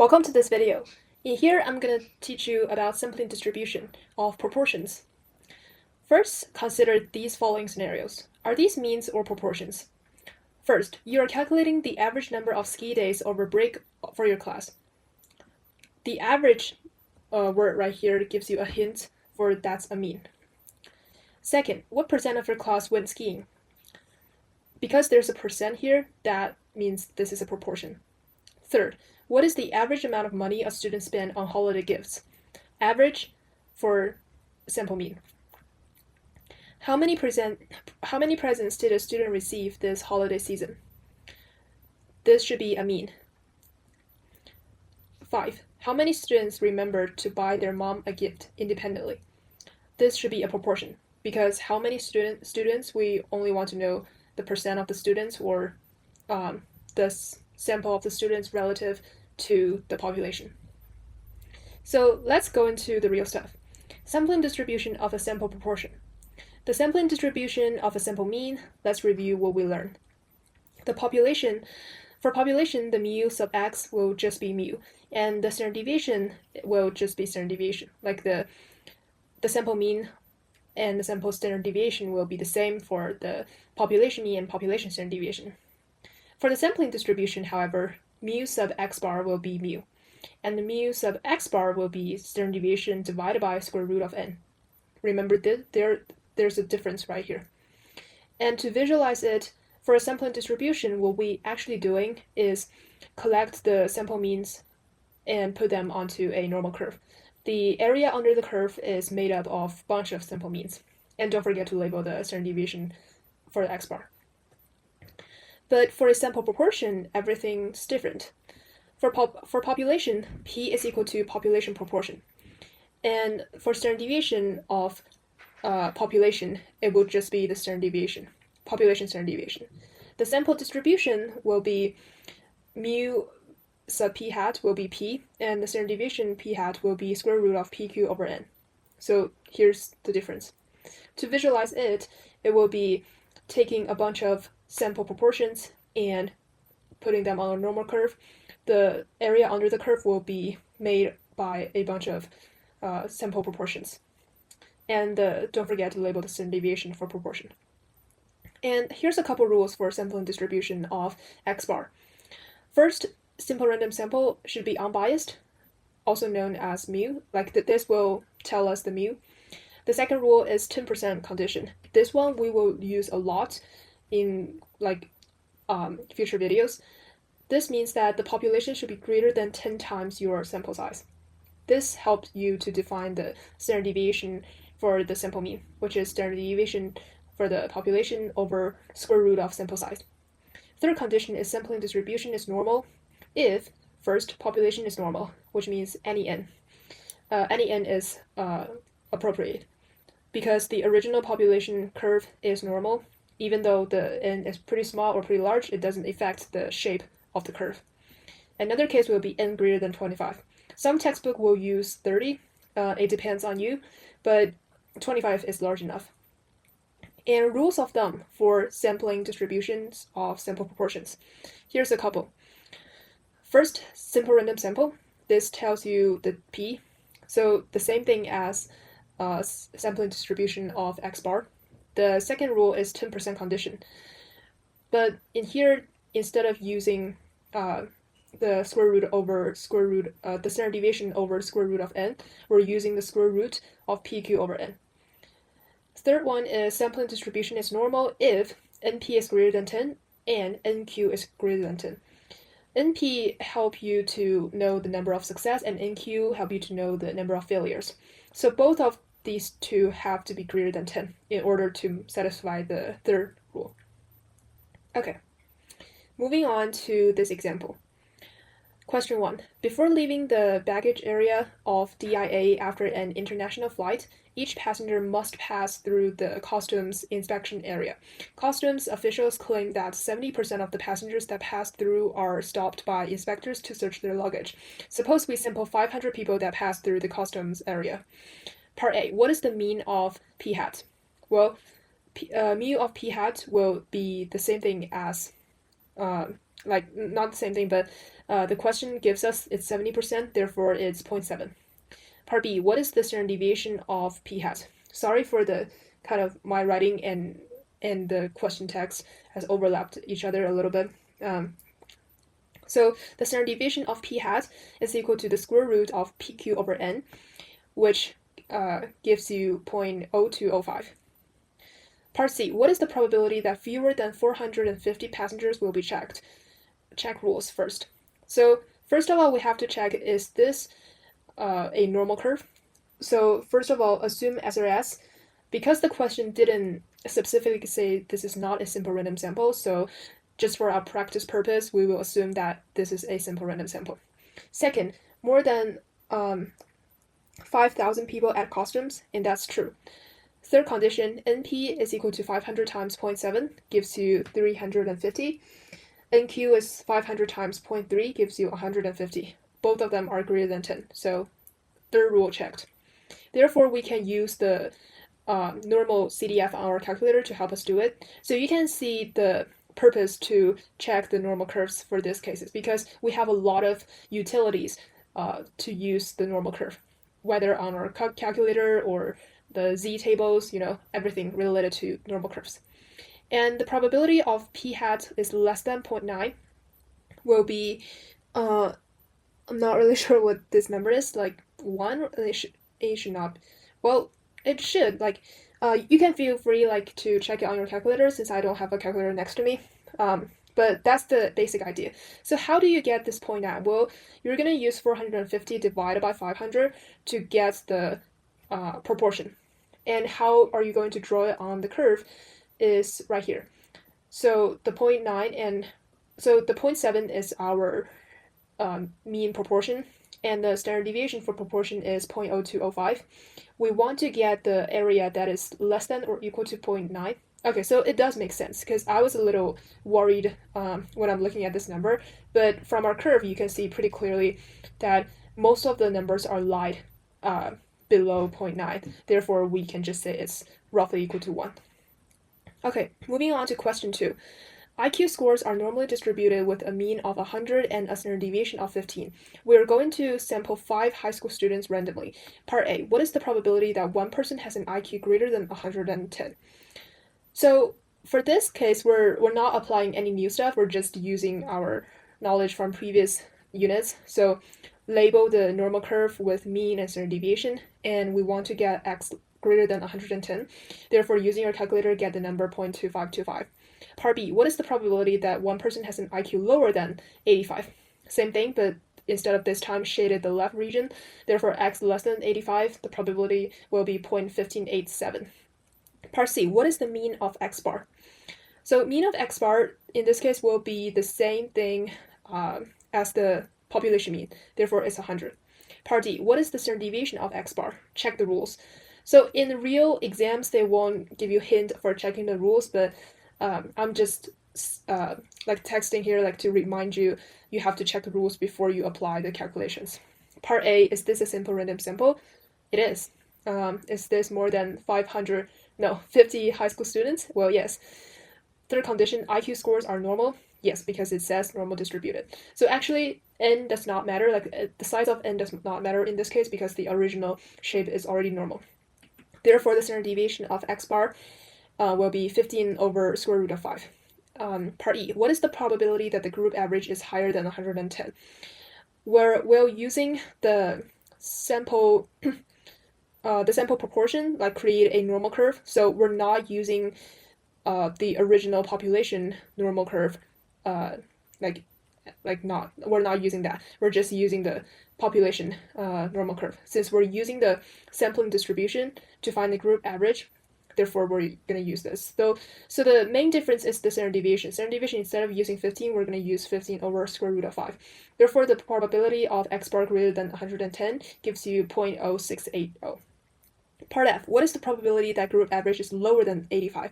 Welcome to this video. In here, I'm going to teach you about sampling distribution of proportions. First, consider these following scenarios. Are these means or proportions? First, you are calculating the average number of ski days over break for your class. The average word right here gives you a hint for that's a mean. Second, what percent of your class went skiing? Because there's a percent here, that means this is a proportion. Third, what is the average amount of money a student spent on holiday gifts? Average for sample mean. How many presents did a student receive this holiday season? This should be a mean. 5. How many students remembered to buy their mom a gift independently? This should be a proportion, because how many students, we only want to know the percent of the students or the sample of the students relative to the population. So let's go into the real stuff. Sampling distribution of a sample proportion. The sampling distribution of a sample mean, let's review what we learned. For population, the mu sub x will just be mu, and the standard deviation will just be standard deviation. Like the sample mean and the sample standard deviation will be the same for the population mean and population standard deviation. For the sampling distribution, however, mu sub x bar will be mu, and the mu sub x bar will be standard deviation divided by square root of n. Remember, there's a difference right here. And to visualize it, for a sampling distribution, what we actually doing is collect the sample means and put them onto a normal curve. The area under the curve is made up of a bunch of sample means. And don't forget to label the standard deviation for the x bar. But for a sample proportion, everything's different. For population, P is equal to population proportion. And for standard deviation of population, it will just be the standard deviation, population standard deviation. The sample distribution will be mu sub p hat will be p, and the standard deviation p hat will be square root of pq over n. So here's the difference. To visualize it, it will be taking a bunch of sample proportions and putting them on a normal curve. The area under the curve will be made by a bunch of sample proportions. And don't forget to label the standard deviation for proportion. And here's a couple rules for sampling distribution of x bar. First, simple random sample should be unbiased, also known as mu, like this will tell us the mu. The second rule is 10% condition. This one we will use a lot in future videos. This means that the population should be greater than 10 times your sample size. This helps you to define the standard deviation for the sample mean, which is standard deviation for the population over square root of sample size. Third condition is sampling distribution is normal if, first, population is normal, which means any n. Any n is appropriate. Because the original population curve is normal, even though the n is pretty small or pretty large, it doesn't affect the shape of the curve. Another case will be n greater than 25. Some textbook will use 30, it depends on you, but 25 is large enough. And rules of thumb for sampling distributions of sample proportions. Here's a couple. First, simple random sample. This tells you the p, so the same thing as sampling distribution of x bar. The second rule is 10% condition. But in here, instead of using the square root over square root, the standard deviation over square root of n, we're using the square root of pq over n. Third one is sampling distribution is normal if np is greater than 10 and nq is greater than 10. np help you to know the number of success and nq help you to know the number of failures. So both of these two have to be greater than 10 in order to satisfy the third rule. Okay, moving on to this example. Question 1. Before leaving the baggage area of DIA after an international flight, each passenger must pass through the customs inspection area. Customs officials claim that 70% of the passengers that pass through are stopped by inspectors to search their luggage. Suppose we sample 500 people that pass through the customs area. Part A. What is the mean of p hat? Well, mu of p hat will be the same thing as like not the same thing, but the question gives us it's 70%, therefore it's 0.7. Part B, what is the standard deviation of p hat? Sorry for the kind of my writing and the question text has overlapped each other a little bit. So the standard deviation of p hat is equal to the square root of pq over n, which gives you 0.0205. Part C, what is the probability that fewer than 450 passengers will be checked? Check rules first. So first of all, we have to check, is this a normal curve? So first of all, assume SRS. Because the question didn't specifically say this is not a simple random sample, so just for our practice purpose, we will assume that this is a simple random sample. Second, more than 5,000 people add costumes, and that's true. Third condition, NP is equal to 500 times 0.7, gives you 350. NQ is 500 times 0.3, gives you 150. Both of them are greater than 10, so third rule checked. Therefore, we can use the normal CDF on our calculator to help us do it. So you can see the purpose to check the normal curves for these cases, because we have a lot of utilities to use the normal curve, whether on our calculator or the z tables, everything related to normal curves. And the probability of p hat is less than 0.9 will be, I'm not really sure what this number is, like 1. It should not. Well, it should. Like, you can feel free to check it on your calculator, since I don't have a calculator next to me. But that's the basic idea. So how do you get this 0.9? Well, you're going to use 450 divided by 500 to get the proportion. And how are you going to draw it on the curve is right here. So the 0.9 and so the 0.7 is our mean proportion, and the standard deviation for proportion is 0.0205. We want to get the area that is less than or equal to 0.9. Okay, so it does make sense, because I was a little worried when I'm looking at this number, but from our curve you can see pretty clearly that most of the numbers are light below 0.9. Therefore, we can just say it's roughly equal to 1. Okay, moving on to question 2. IQ scores are normally distributed with a mean of 100 and a standard deviation of 15. We're going to sample 5 high school students randomly. Part A, what is the probability that one person has an IQ greater than 110? So for this case, we're not applying any new stuff. We're just using our knowledge from previous units. So label the normal curve with mean and standard deviation, and we want to get x greater than 110. Therefore, using our calculator, get the number 0.2525. Part B, what is the probability that one person has an IQ lower than 85? Same thing, but instead of this time shaded the left region. Therefore, x less than 85, the probability will be 0.1587. Part C, what is the mean of x bar? So mean of x bar, in this case, will be the same thing as the population mean. Therefore, it's 100. Part D, what is the standard deviation of x bar? Check the rules. So in real exams, they won't give you a hint for checking the rules, but I'm just texting here to remind you, you have to check the rules before you apply the calculations. Part A, is this a simple random sample? It is. Is this more than 50 high school students? Well, yes. Third condition, IQ scores are normal? Yes, because it says normal distributed. So actually, n does not matter, the size of n does not matter in this case, because the original shape is already normal. Therefore, the standard deviation of x bar will be 15 over square root of 5. Part E, what is the probability that the group average is higher than 110? We're using the sample proportion, create a normal curve. So we're not using the original population normal curve, we're not using that. We're just using the population normal curve. Since we're using the sampling distribution to find the group average, therefore we're going to use this. So the main difference is the standard deviation. Standard deviation, instead of using 15, we're going to use 15 over square root of 5. Therefore, the probability of x bar greater than 110 gives you 0.0680. Part F, what is the probability that group average is lower than 85?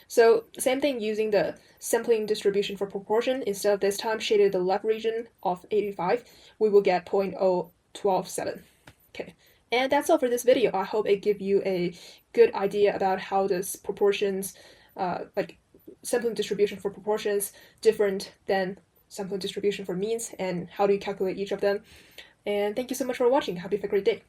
So same thing, using the sampling distribution for proportion. Instead of this time shaded the left region of 85, we will get 0.0127. Okay, and that's all for this video. I hope it gives you a good idea about how this proportions, sampling distribution for proportions, different than sample distribution for means, and how do you calculate each of them. And thank you so much for watching. Hope you have a great day.